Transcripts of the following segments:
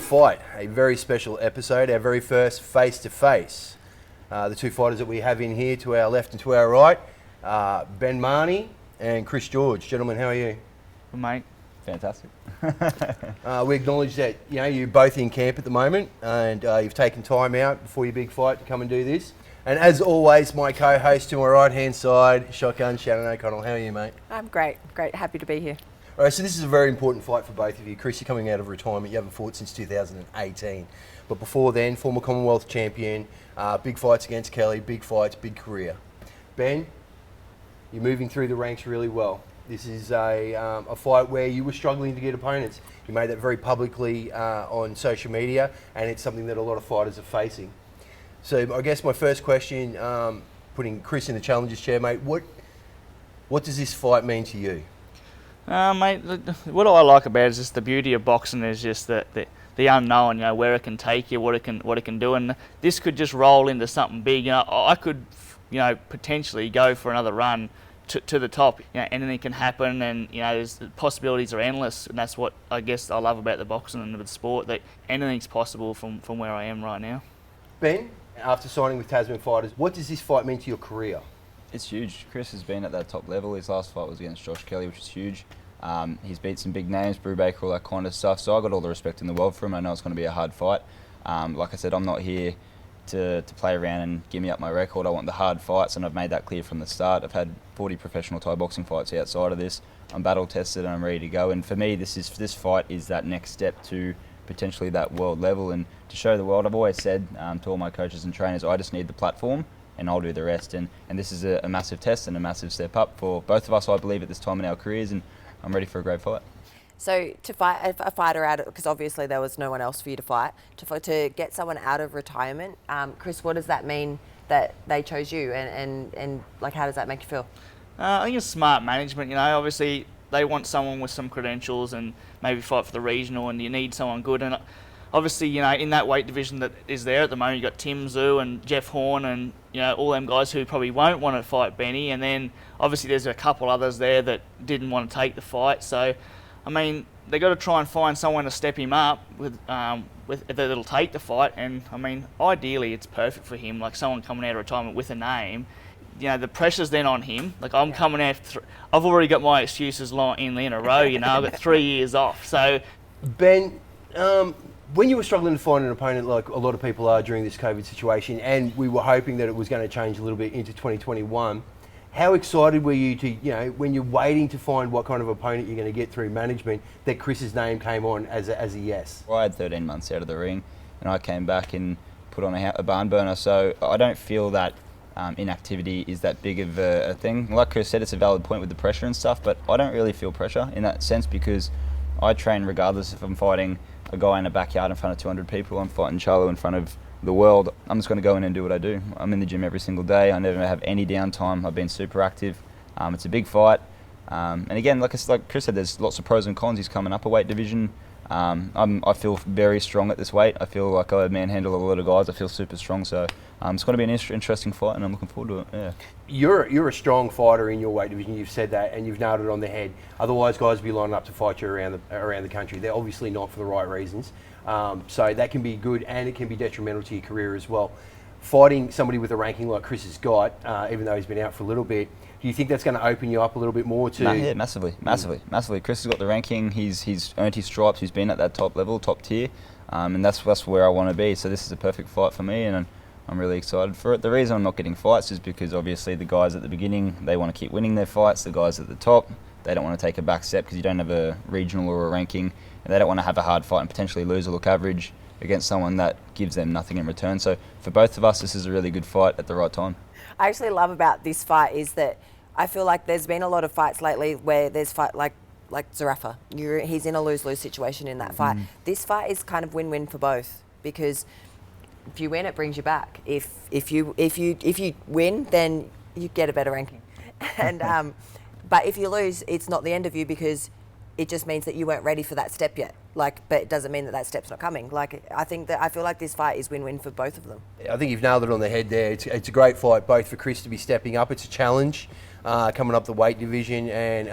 fight, a very special episode, our very first face-to-face. The two fighters that we have in here to our left and to our right, Ben Mahoney and Chris George. Gentlemen, how are you? Good, mate. Fantastic. We acknowledge that you're both in camp at the moment and you've taken time out before your big fight to come and do this. And as always, my co-host to my right-hand side, Shotgun, Shannon O'Connell. How are you, mate? I'm great. Happy to be here. All right, so this is a very important fight for both of you. Chris, you're coming out of retirement. You haven't fought since 2018. But before then, former Commonwealth champion, big fights against Kelly, big fights, big career. Ben, you're moving through the ranks really well. This is a fight where you were struggling to get opponents. You made that very publicly on social media, and it's something that a lot of fighters are facing. So I guess my first question, putting Chris in the challenger's chair, mate, what does this fight mean to you? Mate, what I like about it is just the beauty of boxing is just the unknown, where it can take you, what it can do, and this could just roll into something big. I could, potentially go for another run to the top. Anything can happen, and the possibilities are endless, and that's what I guess I love about the boxing and the sport, that anything's possible from where I am right now. Ben, after signing with Tasman Fighters, what does this fight mean to your career? It's huge. Chris has been at that top level. His last fight was against Josh Kelly, which is huge. He's beat some big names, Brubaker, all that kind of stuff. So I got all the respect in the world for him. I know it's going to be a hard fight. Like I said, I'm not here to play around and give me up my record. I want the hard fights, and I've made that clear from the start. I've had 40 professional Thai boxing fights outside of this. I'm battle tested and I'm ready to go. And for me, this fight is that next step to potentially that world level, and to show the world. I've always said to all my coaches and trainers, I just need the platform and I'll do the rest. And this is a massive test and a massive step up for both of us, I believe, at this time in our careers, and I'm ready for a great fight. So to fight a fighter out, because obviously there was no one else for you to fight, to get someone out of retirement, Chris, what does that mean that they chose you, and like, how does that make you feel? I think it's smart management. Obviously they want someone with some credentials and maybe fight for the regional, and you need someone good. And obviously, in that weight division that is there at the moment, you've got Tim Tszyu and Jeff Horn and, all them guys who probably won't want to fight Benny. And then obviously there's a couple others there that didn't want to take the fight. So, they got to try and find someone to step him up with that'll take the fight. And, ideally it's perfect for him, like someone coming out of retirement with a name. The pressure's then on him. Like, I'm coming out, I've already got my excuses in a row, I've got 3 years off. So, Ben, when you were struggling to find an opponent, like a lot of people are during this COVID situation, and we were hoping that it was going to change a little bit into 2021, how excited were you to, when you're waiting to find what kind of opponent you're going to get through management, that Chris's name came on as a yes? I had 13 months out of the ring, and I came back and put on a barn burner, so I don't feel that inactivity is that big of a thing. Like Chris said, it's a valid point with the pressure and stuff, but I don't really feel pressure in that sense, because I train regardless if I'm fighting a guy in a backyard in front of 200 people, I'm fighting Charlo in front of the world. I'm just going to go in and do what I do. I'm in the gym every single day. I never have any downtime. I've been super active. It's a big fight. And again, like Chris said, there's lots of pros and cons. He's coming up a weight division. I feel very strong at this weight. I feel like I manhandle a lot of guys. I feel super strong. So it's going to be an interesting fight, and I'm looking forward to it. Yeah. You're a strong fighter in your weight division. You've said that, and you've nailed it on the head. Otherwise, guys would be lining up to fight you around the country. They're obviously not for the right reasons. So that can be good, and it can be detrimental to your career as well. Fighting somebody with a ranking like Chris has got, even though he's been out for a little bit, do you think that's going to open you up a little bit more to? Yeah, massively. Chris has got the ranking. He's earned his stripes. He's been at that top level, top tier, and that's where I want to be. So this is a perfect fight for me, and I'm really excited for it. The reason I'm not getting fights is because obviously the guys at the beginning, they want to keep winning their fights. The guys at the top, they don't want to take a back step because you don't have a regional or a ranking, and they don't want to have a hard fight and potentially lose or look average against someone that gives them nothing in return. So for both of us, this is a really good fight at the right time. I actually love about this fight is that I feel like there's been a lot of fights lately where there's fight like Zarafa. He's in a lose-lose situation in that fight. This fight is kind of win-win for both, because if you win, it brings you back. If you win, then you get a better ranking. And but if you lose, it's not the end of you, because it just means that you weren't ready for that step yet. But it doesn't mean that step's not coming. I feel like this fight is win-win for both of them. I think you've nailed it on the head there. It's a great fight, both for Chris to be stepping up. It's a challenge coming up the weight division, and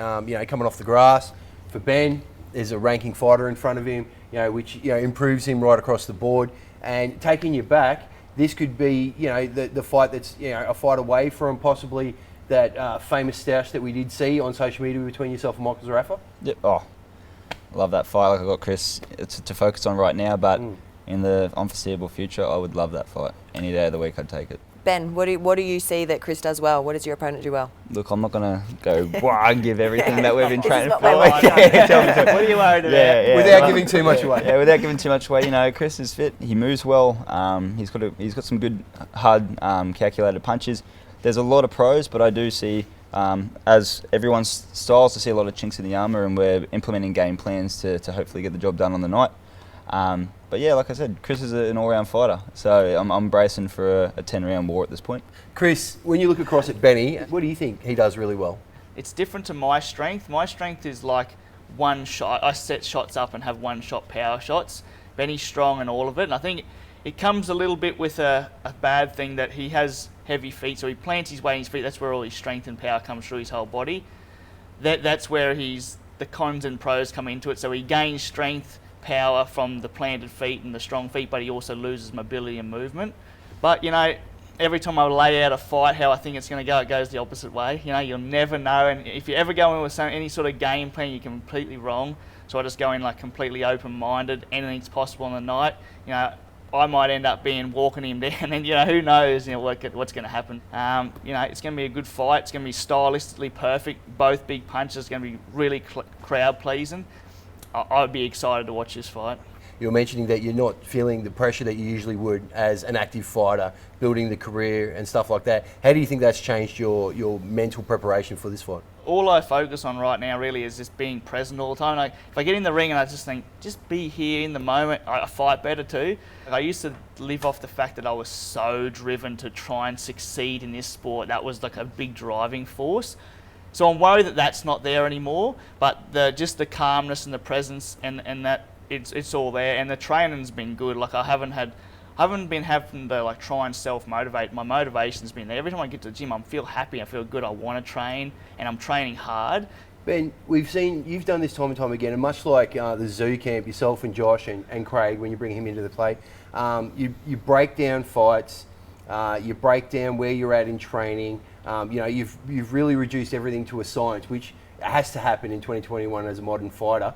coming off the grass. For Ben, there's a ranking fighter in front of him. which improves him right across the board. And taking you back, this could be the fight that's a fight away from possibly that famous stoush that we did see on social media between yourself and Michael Zarafa. Yep. Oh, love that fight. Like I got Chris to focus on right now, but in the unforeseeable future, I would love that fight. Any day of the week, I'd take it. Ben, what do you see that Chris does well? What does your opponent do well? Look, I'm not going to go and give everything that we've been This is training not for. my way. Tell me, what are you worried about? Yeah, Without giving too much away. Yeah, without giving too much away. Chris is fit. He moves well. He's got some good, hard, calculated punches. There's a lot of pros, but I do see, as everyone's styles, to see a lot of chinks in the armour, and we're implementing game plans to hopefully get the job done on the night. But yeah, like I said, Chris is an all-round fighter, so I'm bracing for a 10-round war at this point. Chris, when you look across at Benny, what do you think he does really well? It's different to my strength. My strength is like one shot. I set shots up and have one-shot power shots. Benny's strong and all of it, and I think it comes a little bit with a bad thing that he has heavy feet, so he plants his weight in his feet. That's where all his strength and power comes through his whole body. That's where the cons and pros come into it. So he gains strength, power from the planted feet and the strong feet, but he also loses mobility and movement. But every time I lay out a fight how I think it's going to go, it goes the opposite way. You'll never know, and if you ever go in with any sort of game plan, you're completely wrong. So I just go in like completely open-minded. Anything's possible on the night. I might end up walking him down, and who knows what's going to happen. It's going to be a good fight. It's going to be stylistically perfect. Both big punches. It's going to be really crowd pleasing. I'd be excited to watch this fight. You're mentioning that you're not feeling the pressure that you usually would as an active fighter, building the career and stuff like that. How do you think that's changed your mental preparation for this fight? All I focus on right now really is just being present all the time. Like, if I get in the ring and I just think, just be here in the moment, I fight better too. I used to live off the fact that I was so driven to try and succeed in this sport. That was like a big driving force. So I'm worried that that's not there anymore, but just the calmness and the presence and that it's all there, and the training's been good. Like I haven't been having to like try and self-motivate. My motivation's been there. Every time I get to the gym, I feel happy, I feel good, I want to train, and I'm training hard. Ben, we've seen you've done this time and time again, and much like the Zoo Camp, yourself and Josh and Craig, when you bring him into the play, you break down fights, you break down where you're at in training. You've really reduced everything to a science, which has to happen in 2021 as a modern fighter.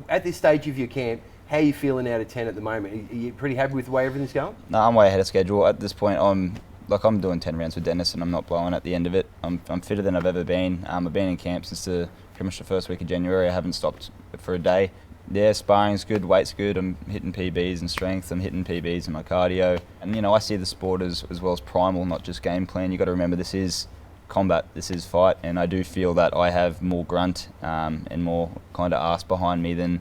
At this stage of your camp, how are you feeling out of 10 at the moment? Are you pretty happy with the way everything's going? No, I'm way ahead of schedule. At this point, I'm doing 10 rounds with Dennis, and I'm not blowing at the end of it. I'm fitter than I've ever been. I've been in camp since pretty much the first week of January. I haven't stopped for a day. Yeah, sparring's good, weight's good. I'm hitting PBs in strength. I'm hitting PBs in my cardio. And, I see the sport as well as primal, not just game plan. You've got to remember this is combat, this is fight, and I do feel that I have more grunt and more kind of arse behind me than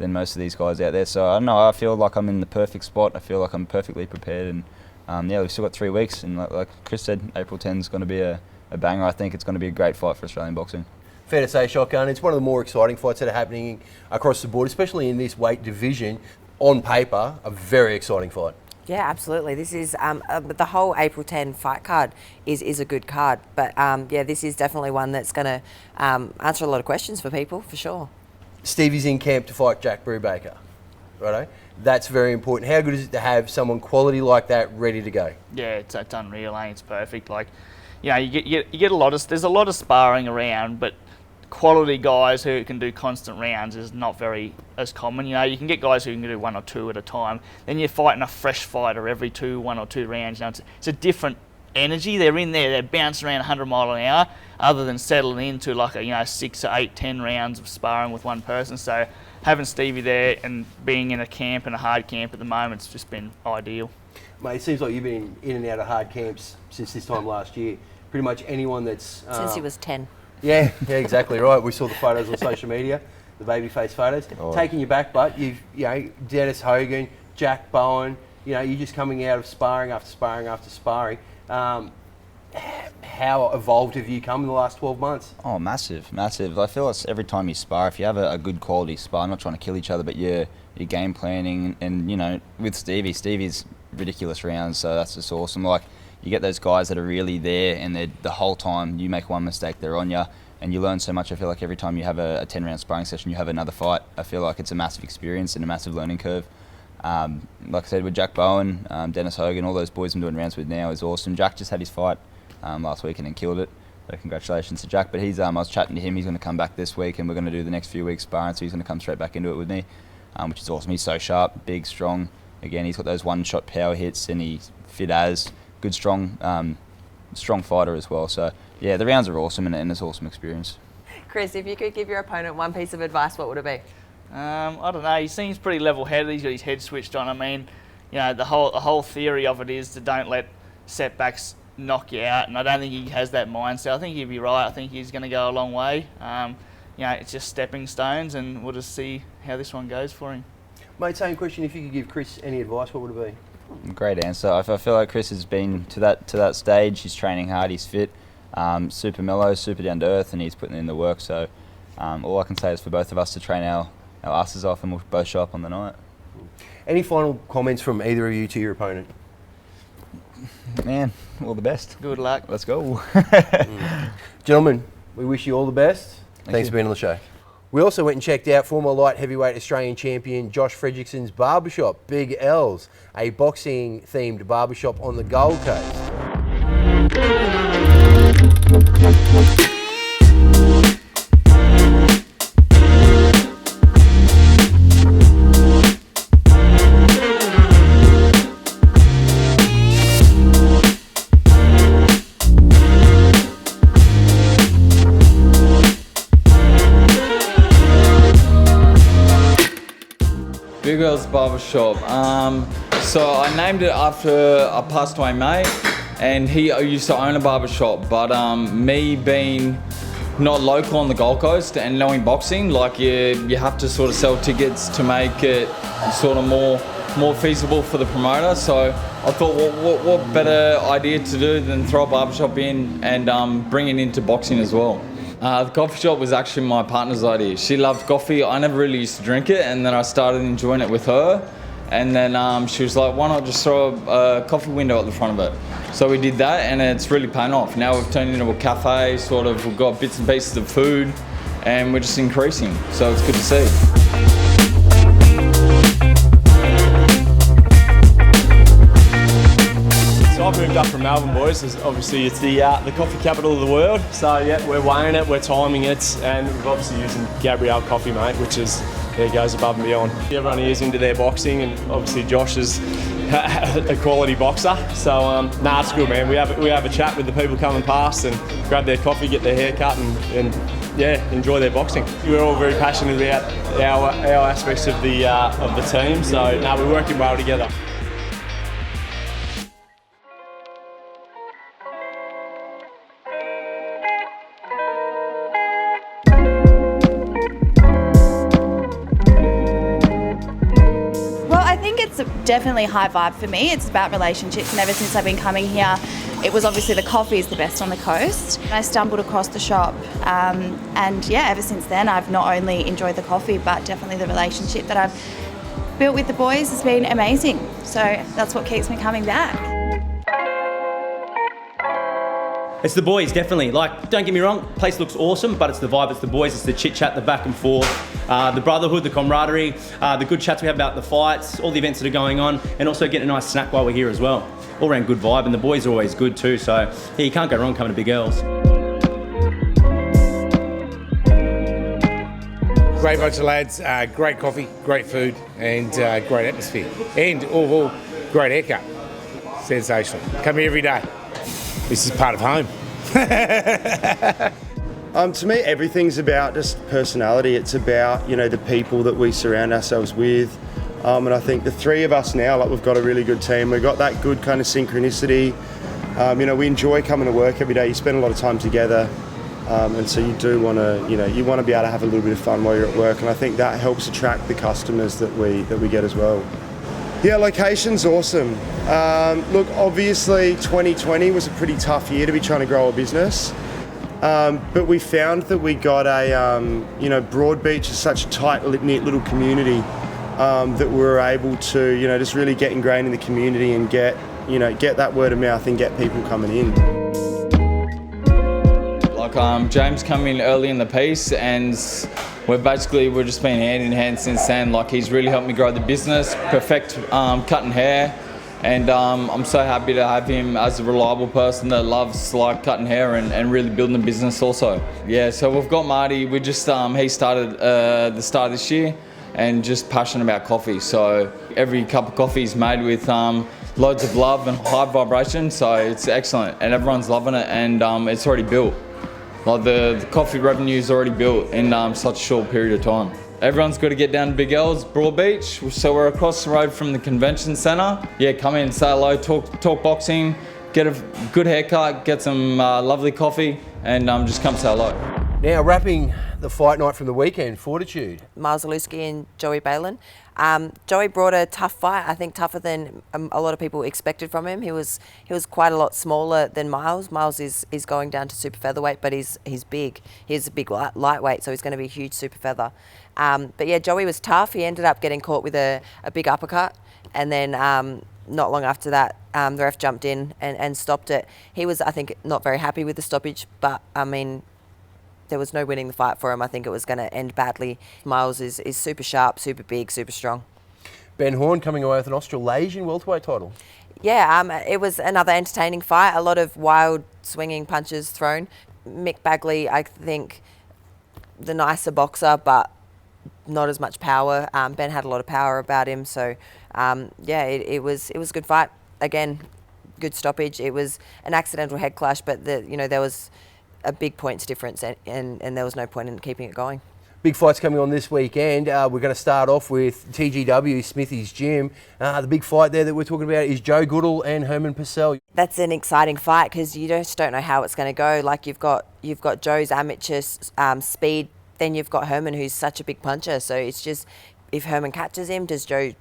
most of these guys out there. So I don't know, I feel like I'm in the perfect spot. I feel like I'm perfectly prepared, and we've still got 3 weeks, and like Chris said, April 10 is going to be a banger. I think it's going to be a great fight for Australian boxing. Fair to say, Shotgun, it's one of the more exciting fights that are happening across the board, especially in this weight division. On paper, a very exciting fight. Yeah, absolutely. This is the whole April 10 fight card is a good card, but this is definitely one that's going to answer a lot of questions for people, for sure. Stevie's in camp to fight Jack Brubaker, righto? That's very important. How good is it to have someone quality like that ready to go? Yeah, it's unreal, It's perfect. Like, you get a lot of, there's a lot of sparring around, but quality guys who can do constant rounds is not very as common. You can get guys who can do 1 or 2 at a time. Then you're fighting a fresh fighter every 1 or 2 rounds. It's a different energy. They're in there, they're bouncing around 100 mile an hour, other than settling into like 6 or 8, 10 rounds of sparring with one person. So having Stevie there and being in a camp and a hard camp at the moment, it's just been ideal. Mate, it seems like you've been in and out of hard camps since this time last year. Pretty much anyone that's... Since he was 10. Yeah, exactly right. We saw the photos on social media, the babyface photos. Oh. Taking you back, but Dennis Hogan, Jack Bowen, you're just coming out of sparring after sparring after sparring. How evolved have you come in the last 12 months? Oh, massive. I feel like every time you spar, if you have a good quality spar, not trying to kill each other, but you're game planning, and with Stevie's ridiculous rounds, so that's just awesome. Like, you get those guys that are really there, and the whole time you make one mistake, they're on you. and you learn so much. I feel like every time you have a 10-round sparring session, you have another fight. I feel like it's a massive experience and a massive learning curve. Like I said, with Jack Bowen, Dennis Hogan, all those boys I'm doing rounds with now is awesome. Jack just had his fight last weekend and killed it. So congratulations to Jack. But I was chatting to him. He's going to come back this week, and we're going to do the next few weeks sparring. So he's going to come straight back into it with me, which is awesome. He's so sharp, big, strong. Again, he's got those one-shot power hits, and he's fit as good, strong fighter as well. So yeah, the rounds are awesome, and it's an awesome experience. Chris, if you could give your opponent one piece of advice, what would it be? I don't know. He seems pretty level-headed. He's got his head switched on. I mean, the whole theory of it is to don't let setbacks knock you out, and I don't think he has that mindset. I think he'd be right. I think he's going to go a long way. It's just stepping stones, and we'll just see how this one goes for him. Mate, same question. If you could give Chris any advice, what would it be? Great answer. I feel like Chris has been to that stage. He's training hard. He's fit, super mellow, super down to earth, and he's putting in the work. So all I can say is for both of us to train our asses off, and we'll both show up on the night. Any final comments from either of you to your opponent? Man, all the best. Good luck. Let's go. Gentlemen, we wish you all the best. Thanks you. for being on the show. We also went and checked out former light heavyweight Australian champion Josh Fredrickson's barbershop, Big L's, a boxing-themed barbershop on the Gold Coast. Big L's Barbershop. So I named it after a passed away mate, and he used to own a barbershop. But me being not local on the Gold Coast and knowing boxing, like you have to sort of sell tickets to make it sort of more feasible for the promoter. So I thought, what better idea to do than throw a barbershop in and bring it into boxing as well. The coffee shop was actually my partner's idea. She loved coffee. I never really used to drink it, and then I started enjoying it with her. And then she was like, why not just throw a coffee window at the front of it? So we did that, and it's really paying off. Now we've turned it into a cafe, we've got bits and pieces of food, and we're just increasing. So it's good to see. So I've moved up from Melbourne, boys. Obviously, it's the coffee capital of the world. So yeah, we're weighing it, we're timing it, and we're obviously using Gabrielle Coffee, mate, which is, there goes above and beyond. Everyone here is into their boxing, and obviously Josh is a quality boxer. So it's good, man. We have a chat with the people coming past and grab their coffee, get their hair cut, and yeah, enjoy their boxing. We're all very passionate about our aspects of the team. So we're working well together. Definitely high vibe for me. It's about relationships, and ever since I've been coming here, it was obviously the coffee is the best on the coast. I stumbled across the shop, and yeah, ever since then I've not only enjoyed the coffee, but definitely the relationship that I've built with the boys has been amazing. So that's what keeps me coming back. It's the boys, definitely. Like, don't get me wrong, place looks awesome, but it's the vibe, it's the boys, it's the chit-chat, the back and forth, the brotherhood, the camaraderie, the good chats we have about the fights, all the events that are going on, and also getting a nice snack while we're here as well. All around good vibe, and the boys are always good too, so yeah, you can't go wrong coming to Big L's. Great bunch of lads, great coffee, great food, and great atmosphere. And all, great haircut. Sensational. Come here every day. This is part of home. To me, everything's about just personality. It's about, the people that we surround ourselves with. And I think the three of us now, we've got a really good team. We've got that good kind of synchronicity. We enjoy coming to work every day. You spend a lot of time together. And so you do want to, you want to be able to have a little bit of fun while you're at work. And I think that helps attract the customers that we get as well. Yeah, location's awesome. Look, obviously 2020 was a pretty tough year to be trying to grow a business. But we found that we got Broadbeach is such a tight-knit little community that we were able to, just really get ingrained in the community and get that word of mouth and get people coming in. Like Like James came in early in the piece, and we've just been hand in hand since then. Like he's really helped me grow the business, perfect cutting hair, and I'm so happy to have him as a reliable person that loves like cutting hair and really building the business also. Yeah, so we've got Marty. We just he started the start of this year, and just passionate about coffee. So every cup of coffee is made with loads of love and high vibration. So it's excellent, and everyone's loving it, and it's already built. Like the coffee revenue is already built in such a short period of time. Everyone's got to get down to Big L's, Broadbeach. So we're across the road from the convention centre. Yeah, come in, say hello, talk boxing, get a good haircut, get some lovely coffee, and just come say hello. Now, wrapping the fight night from the weekend, Fortitude. Miles Zaluski and Joey Balin. Joey brought a tough fight, I think tougher than a lot of people expected from him. He was quite a lot smaller than Miles. Miles is going down to super featherweight, but he's big. He's a big lightweight, so he's going to be a huge super feather. But yeah, Joey was tough. He ended up getting caught with a big uppercut, and then not long after that, the ref jumped in and stopped it. He was, I think, not very happy with the stoppage, but I mean, there was no winning the fight for him. I think it was going to end badly. Miles is super sharp, super big, super strong. Ben Horn coming away with an Australasian welterweight title. Yeah, it was another entertaining fight. A lot of wild swinging punches thrown. Mick Bagley, I think, the nicer boxer, but not as much power. Ben had a lot of power about him, so yeah, it was a good fight. Again, good stoppage. It was an accidental head clash, but there was a big points difference, and there was no point in keeping it going. Big fights coming on this weekend. We're going to start off with TGW, Smithy's Gym. The big fight there that we're talking about is Joe Goodall and Herman Purcell. That's an exciting fight because you just don't know how it's going to go. Like you've got Joe's amateur speed, then you've got Herman, who's such a big puncher. So it's just, if Herman catches him, does Joe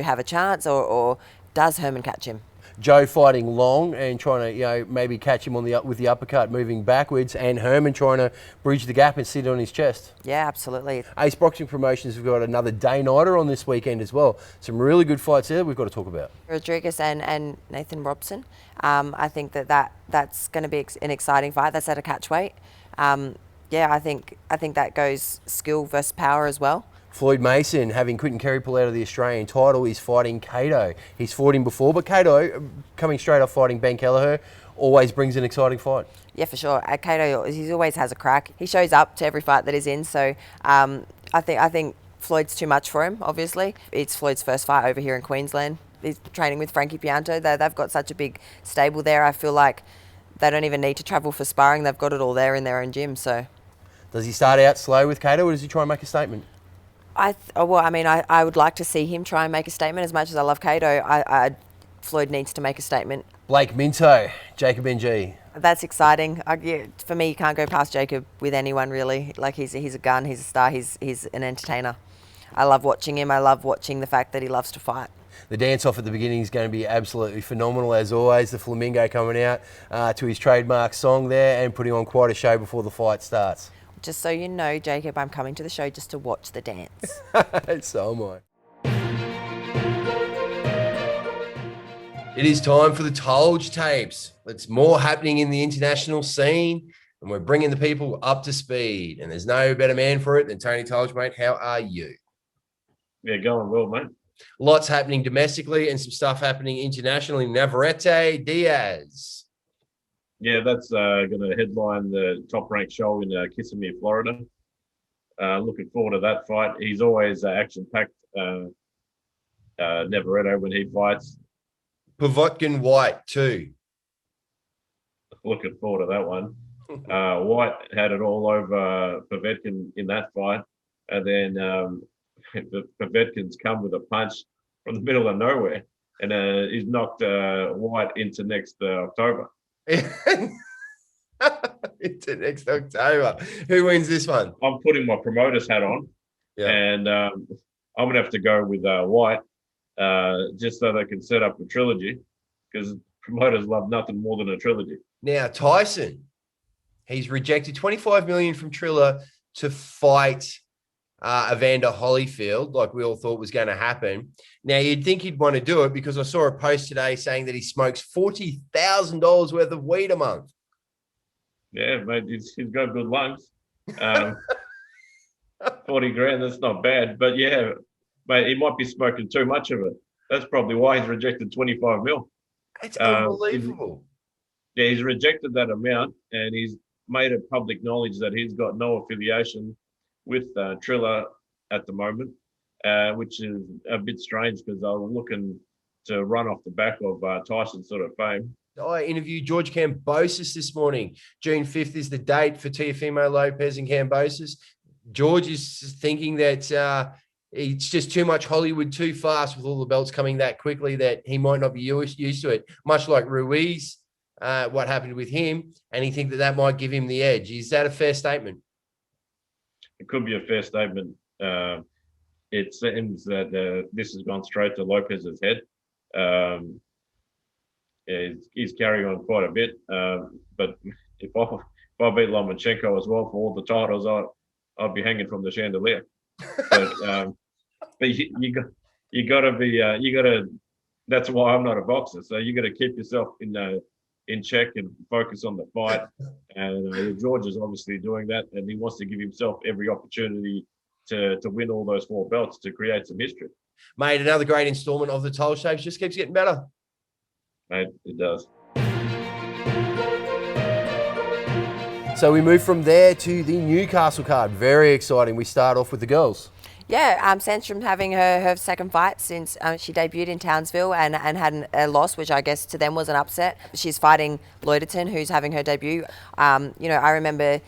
have a chance, or does Herman catch him? Joe fighting long and trying to, maybe catch him with the uppercut, moving backwards, and Herman trying to bridge the gap and sit on his chest. Yeah, absolutely. Ace Boxing Promotions have got another day-nighter on this weekend as well. Some really good fights there we've got to talk about. Rodriguez and Nathan Robson. I think that's going to be an exciting fight. That's at a catch weight. Yeah, I think that goes skill versus power as well. Floyd Mason, having Quinton Kerry pull out of the Australian title, is fighting Cato. He's fought him before, but Cato, coming straight off fighting Ben Kelleher, always brings an exciting fight. Yeah, for sure. Cato, he always has a crack. He shows up to every fight that he's in, so I think Floyd's too much for him, obviously. It's Floyd's first fight over here in Queensland. He's training with Frankie Pianto. They've got such a big stable there. I feel like they don't even need to travel for sparring. They've got it all there in their own gym, so. Does he start out slow with Cato, or does he try and make a statement? I would like to see him try and make a statement. As much as I love Cato, Floyd needs to make a statement. Blake Minto, Jacob NG. That's exciting. For me, you can't go past Jacob with anyone really. Like he's a gun, he's a star, he's an entertainer. I love watching him. I love watching the fact that he loves to fight. The dance-off at the beginning is going to be absolutely phenomenal as always. The Flamingo coming out to his trademark song there and putting on quite a show before the fight starts. Just so you know, Jacob, I'm coming to the show just to watch the dance. So am I. It is time for the Tolj tapes. It's more happening in the international scene, and we're bringing the people up to speed. And there's no better man for it than Tony Tolj, mate. How are you? Yeah, going well, mate. Lots happening domestically and some stuff happening internationally. Navarrete Diaz. Yeah, that's going to headline the top-ranked show in Kissimmee, Florida. Looking forward to that fight. He's always action-packed, Navarrete, when he fights. Pavotkin White, too. Looking forward to that one. White had it all over Pavotkin in that fight. And then Pavotkin's come with a punch from the middle of nowhere. And he's knocked White into next October. Into next October. Who wins this one? I'm putting my promoter's hat on, and I'm going to have to go with White, just so they can set up a trilogy, because promoters love nothing more than a trilogy. Now, Tyson, he's rejected $25 million from Triller to fight Evander Holyfield, like we all thought was going to happen. Now, you'd think he'd want to do it because I saw a post today saying that he smokes $40,000 worth of weed a month. Yeah, mate, he's got good lungs. 40 grand, that's not bad. But yeah, mate, he might be smoking too much of it. That's probably why he's rejected 25 mil. It's unbelievable. He's rejected that amount, and he's made it public knowledge that he's got no affiliation with Triller at the moment, which is a bit strange because they were looking to run off the back of Tyson's sort of fame. I interviewed George Kambosos this morning. June 5th is the date for Teofimo Lopez and Kambosos. George is thinking that it's just too much Hollywood too fast with all the belts coming that quickly that he might not be used to it. Much like Ruiz, what happened with him, and he thinks that might give him the edge. Is that a fair statement? It could be a fair statement. It seems that this has gone straight to Lopez's head. He's carrying on quite a bit. But if I beat Lomachenko as well for all the titles, I'd be hanging from the chandelier. But you got to be that's why I'm not a boxer. So you got to keep yourself in check and focus on the fight. And George is obviously doing that, and he wants to give himself every opportunity to win all those 4 belts to create some history. Mate, another great installment of the Toll Shapes just keeps getting better. Mate, it does. So we move from there to the Newcastle card. Very exciting. We start off with the girls. Yeah, Sandstrom having her second fight since she debuted in Townsville and had a loss, which I guess to them was an upset. She's fighting Loiterton, who's having her debut. I remember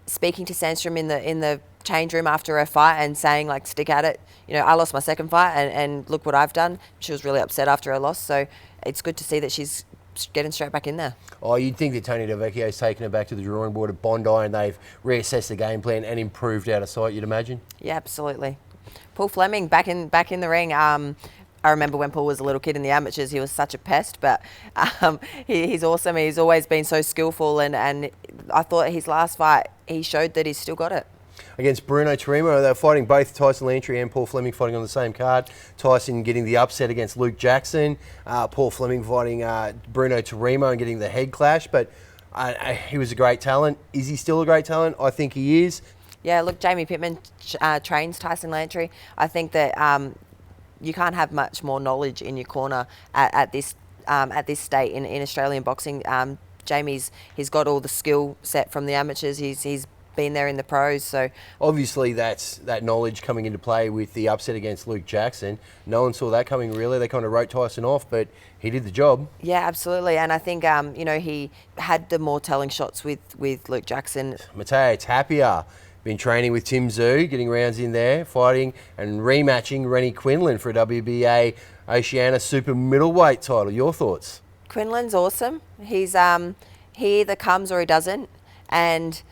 speaking to Sandstrom in the change room after her fight and saying, like, stick at it. I lost my second fight and look what I've done. She was really upset after her loss, so it's good to see that she's getting straight back in there. Oh, you'd think that Tony Delvecchio's taken her back to the drawing board at Bondi and they've reassessed the game plan and improved out of sight, you'd imagine? Yeah, absolutely. Paul Fleming back in the ring. I remember when Paul was a little kid in the amateurs, he was such a pest, but he's awesome. He's always been so skillful, and I thought his last fight, he showed that he's still got it. Against Bruno Tarimo, they were fighting both Tyson Lantry and Paul Fleming fighting on the same card. Tyson getting the upset against Luke Jackson. Paul Fleming fighting Bruno Tarimo and getting the head clash. But he was a great talent. Is he still a great talent? I think he is. Yeah, look, Jamie Pittman trains Tyson Lantry. I think that you can't have much more knowledge in your corner at this state in Australian boxing. He's got all the skill set from the amateurs. He's been there in the pros, so obviously that's that knowledge coming into play with the upset against Luke Jackson. No one saw that coming, really. They kind of wrote Tyson off, but he did the job. Yeah, absolutely. And I think he had the more telling shots with Luke Jackson. Mateo Tapia been training with Tim Tszyu, getting rounds in there, fighting and rematching Rennie Quinlan for a WBA Oceania Super Middleweight title. Your thoughts? Quinlan's awesome. He's he either comes or he doesn't, and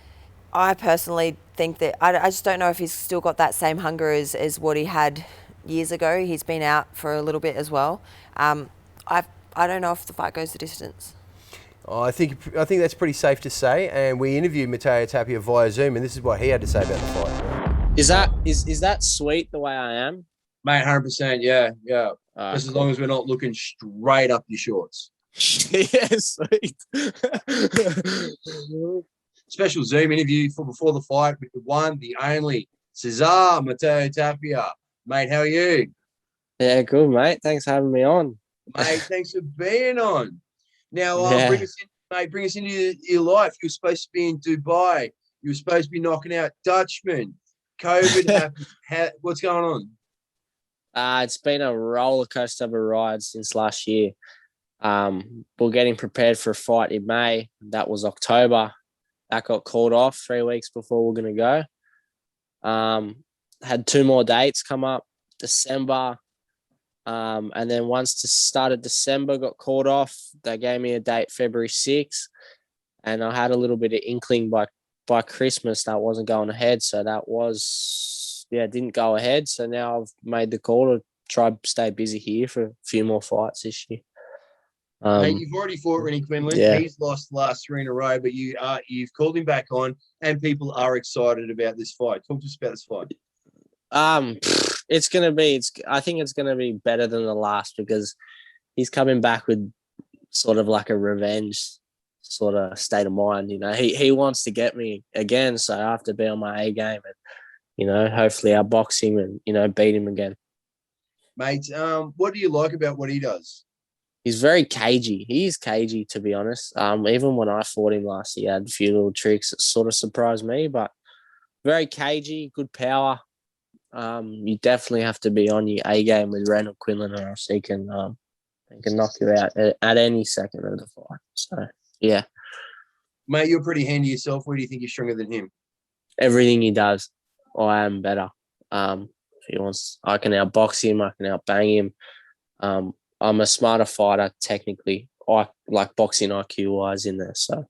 I personally think that I just don't know if he's still got that same hunger as what he had years ago. He's been out for a little bit as well. I don't know if the fight goes the distance. I think that's pretty safe to say. And we interviewed Mateo Tapia via Zoom, and this is what he had to say about the fight. Is that sweet the way I am? Mate, 100%, yeah. Just as long as we're not looking straight up your shorts. Yeah, sweet. Special Zoom interview for before the fight with the one, the only Cesar Mateo Tapia. Mate, how are you? Yeah, good, mate. Thanks for having me on. Mate, thanks for being on. Now, Yeah. bring us into your life. You were supposed to be in Dubai. You were supposed to be knocking out Dutchman. COVID happened. What's going on? It's been a roller coaster of a ride since last year. We're getting prepared for a fight in May. That was October. That got called off 3 weeks before we're going to go. Had 2 more dates come up, December. And then once the start of December got called off, they gave me a date February 6th. And I had a little bit of inkling by Christmas that wasn't going ahead. So that didn't go ahead. So now I've made the call to try to stay busy here for a few more fights this year. Mate, you've already fought Rennie Quinlan. Yeah. He's lost the last 3 in a row, but you've called him back on, and people are excited about this fight. Talk to us about this fight. I think it's gonna be better than the last because he's coming back with sort of like a revenge sort of state of mind. You know, he wants to get me again, so I have to be on my A game and, you know, hopefully I'll box him and, you know, beat him again. Mate, what do you like about what he does? He's very cagey. He is cagey, to be honest. Even when I fought him last year, he had a few little tricks that sort of surprised me, but very cagey, good power. You definitely have to be on your A game with Randall Quinlan, or else he can knock you out at any second of the fight. So yeah, Mate, you're pretty handy yourself. Where do you think you're stronger than him? everything he does, I am better. If he wants, I can outbox him. I can outbang him. I'm a smarter fighter technically. I like boxing IQ wise in there. So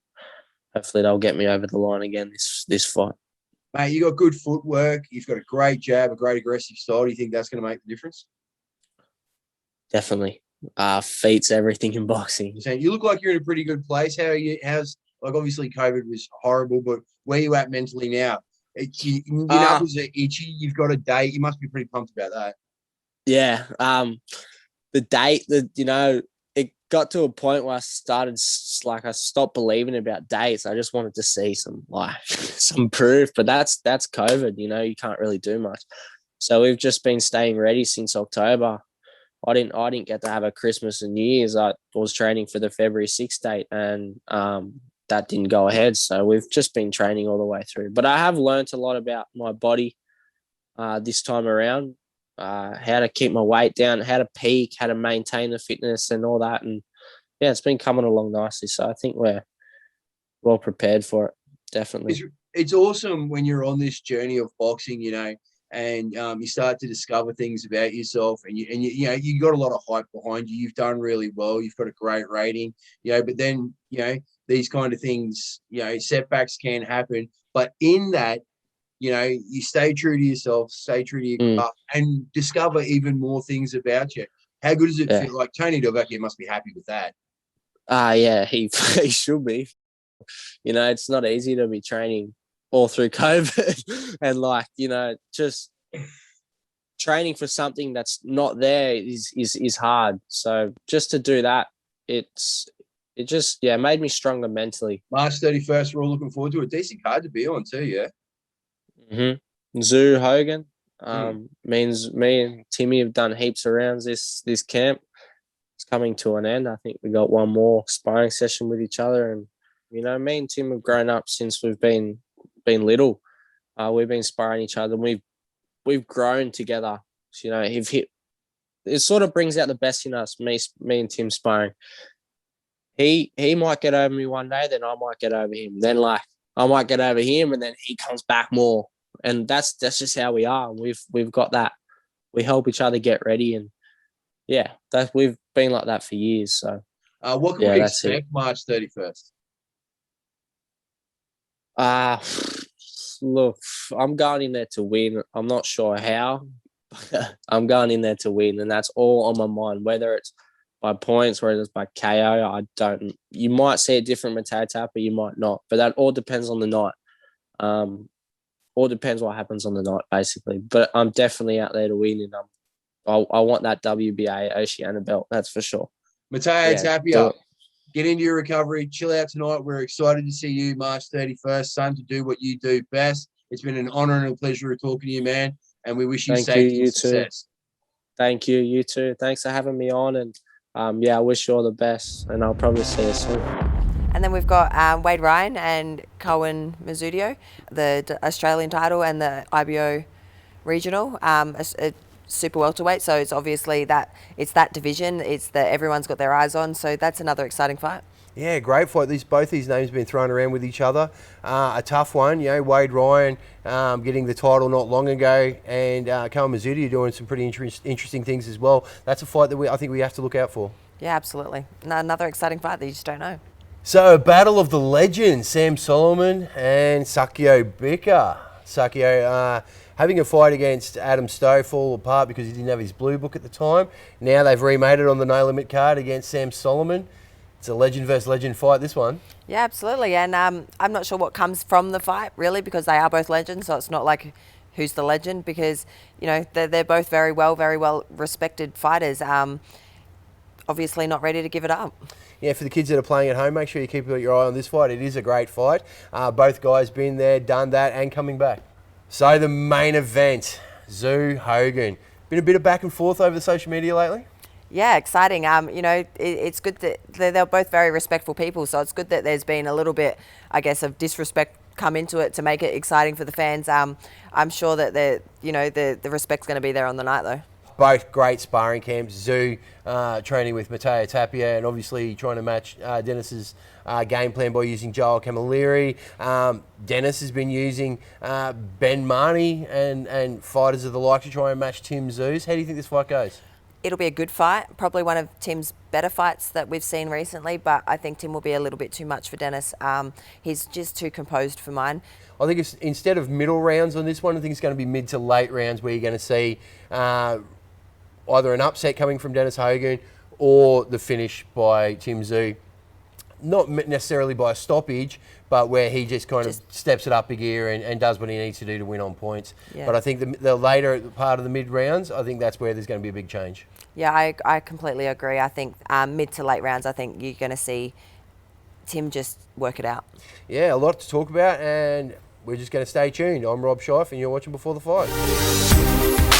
hopefully they'll get me over the line again this fight. Mate, you got good footwork. You've got a great jab, a great aggressive style. Do you think that's going to make the difference? Definitely. Feats everything in boxing. So you look like you're in a pretty good place. How's like obviously COVID was horrible, but where you at mentally now? Your knuckles are itchy. You've got a date. You must be pretty pumped about that. Yeah. The date, it got to a point where I stopped believing about dates. I just wanted to see some proof, but that's COVID. You know, you can't really do much. So we've just been staying ready since October. I didn't get to have a Christmas and New Year's. I was training for the February 6th date, and that didn't go ahead. So we've just been training all the way through. But I have learnt a lot about my body this time around. How to keep my weight down, how to peak, how to maintain the fitness and all that. And yeah, it's been coming along nicely. So I think we're well prepared for it. Definitely. It's awesome when you're on this journey of boxing, you know, and you start to discover things about yourself, and you got a lot of hype behind you. You've done really well. You've got a great rating, you know, but then, you know, these kind of things, you know, setbacks can happen. But in that, you know, you stay true to yourself, stay true to your craft, and discover even more things about you. How good does it feel? Like Tony Delvecchio must be happy with that. Yeah, he should be. You know, it's not easy to be training all through COVID and just training for something that's not there is hard. So just to do that, it made me stronger mentally. March 31st, we're all looking forward to a decent card to be on too, yeah. Zoo Hogan. Means me and Timmy have done heaps of rounds this camp. It's coming to an end. I think we got one more sparring session with each other, and you know, me and Tim have grown up since we've been little. We've been sparring each other, and we've grown together. So, you know, it sort of brings out the best in us. Me and Tim sparring. He might get over me one day, then I might get over him. Then I might get over him, and then he comes back more. And that's just how we are. We've got that. We help each other get ready, and yeah, we've been like that for years. So, what can we expect March 31st? Look, I'm going in there to win. I'm not sure how. I'm going in there to win, and that's all on my mind. Whether it's by points, whether it's by KO, I don't. You might see a different Mateo Tapper, you might not, but that all depends on the night. All depends what happens on the night, basically. But I'm definitely out there to win, and I want that WBA Oceania belt. That's for sure. Mateo Tapia, get into your recovery. Chill out tonight. We're excited to see you March 31st, son, to do what you do best. It's been an honor and a pleasure talking to you, man. And we wish you safety and success. Thank you. You too. Thanks for having me on. And I wish you all the best. And I'll probably see you soon. And then we've got Wade Ryan and Cohen Mazzudio, the Australian title and the IBO regional, a super welterweight. So it's obviously that division. It's that everyone's got their eyes on. So that's another exciting fight. Yeah, great fight. Both these names have been thrown around with each other. A tough one, you know. Wade Ryan getting the title not long ago, and Cohen Mazzudio doing some pretty interesting things as well. That's a fight that I think we have to look out for. Yeah, absolutely. Another exciting fight that you just don't know. So, battle of the legends, Sam Solomon and Sakio Bika. Sakio having a fight against Adam Stowe, fall apart because he didn't have his blue book at the time. Now they've remade it on the no limit card against Sam Solomon. It's a legend versus legend fight, this one. Yeah, absolutely. And I'm not sure what comes from the fight, really, because they are both legends. So it's not like who's the legend, because, you know, they're both very well respected fighters. obviously not ready to give it up. Yeah, for the kids that are playing at home, make sure you keep your eye on this fight. It is a great fight. Both guys been there, done that, and coming back. So the main event, Tszyu Hogan. Been a bit of back and forth over the social media lately? Yeah, exciting. It's good that they're both very respectful people, so it's good that there's been a little bit, I guess, of disrespect come into it to make it exciting for the fans. I'm sure that the respect's going to be there on the night, though. Both great sparring camps. Tszyu training with Matteo Tapia and obviously trying to match Dennis's game plan by using Joel Camilleri. Dennis has been using Ben Marnie and fighters of the like to try and match Tim Tszyu's. How do you think this fight goes? It'll be a good fight, probably one of Tim's better fights that we've seen recently, but I think Tim will be a little bit too much for Dennis. He's just too composed for mine. I think it's, instead of middle rounds on this one, I think it's going to be mid to late rounds where you're going to see either an upset coming from Dennis Hogan or the finish by Tim Tszyu. Not necessarily by a stoppage, but where he just kind of steps it up a gear and does what he needs to do to win on points. Yeah. But I think the later part of the mid rounds, I think that's where there's going to be a big change. Yeah, I completely agree. I think mid to late rounds, I think you're going to see Tim just work it out. Yeah, a lot to talk about, and we're just going to stay tuned. I'm Rob Scheif, and you're watching Before the Fight.